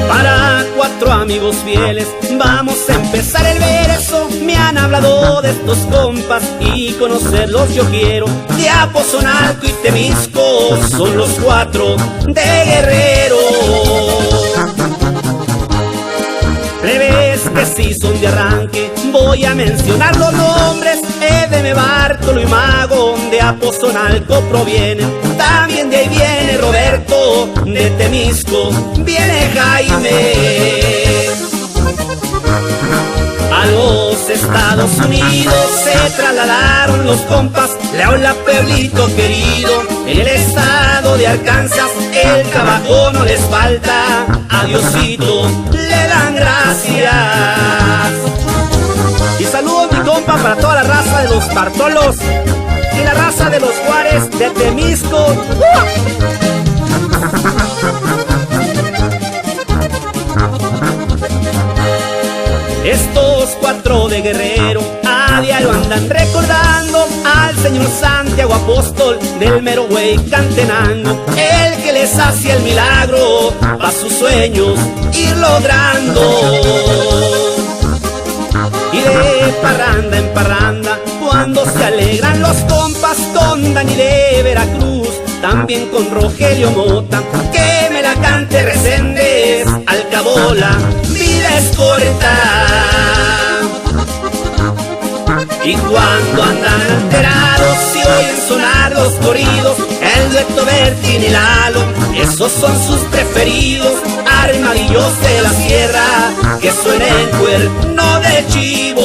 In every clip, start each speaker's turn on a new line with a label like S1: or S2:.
S1: Para 4 amigos fieles vamos a empezar el verso. Me han hablado de estos compas y conocerlos yo quiero. De Apotzonalco y Temisco son los 4 de Guerrero. Plebes que sí son de arranque, voy a mencionar los nombres. Edeme, Bartolo y Mago de Apotzonalco provienen. También de ahí viene Roberto, de Temisco viene Jaime. A los Estados Unidos se trasladaron los compas. Leola, Pueblito querido, en el estado de Arkansas el trabajo no les falta. A Diosito le dan gracias. Y saludos mi compa para toda la raza de los Bartolos y la raza de los Juárez de Temisco. Estos 4 de Guerrero a diario andan recordando al señor Santiago Apóstol del mero Huehuetenango, el que les hace el milagro pa' sus sueños ir logrando. Y de parranda en parranda cuando se alegran los compas, con Dani de Veracruz, también con Rogelio Mota, que me la cante Reséndez, al cabo la vida es corta. Y cuando andan alterados y oyen sonar los corridos, el dueto Bertín y Lalo, esos son sus preferidos. Armadillos de la sierra, que suena el cuerno de chivo.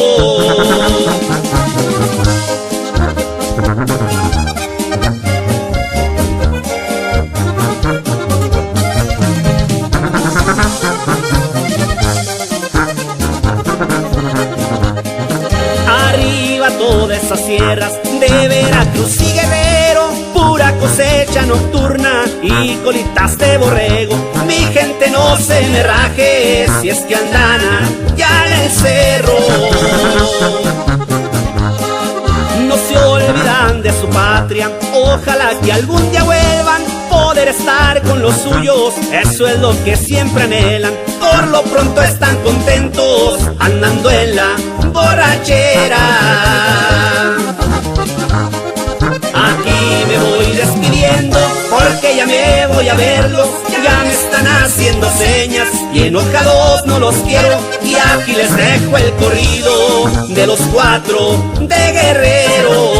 S1: Arriba todas esas sierras de Veracruz y Guerrero, pura cosecha nocturna y colitas de borrego. Mi gente no se me raje si es que andan ya en el cerro. No se olvidan de su patria, ojalá que algún día vuelvan, poder estar con los suyos, eso es lo que siempre anhelan. Por lo pronto están contentos, andando en la borrachera. Aquí me voy despidiendo, porque ya me voy a verlos. Ya me están haciendo señas y enojados no los quiero. Y aquí les dejo el corrido de los 4 de Guerrero.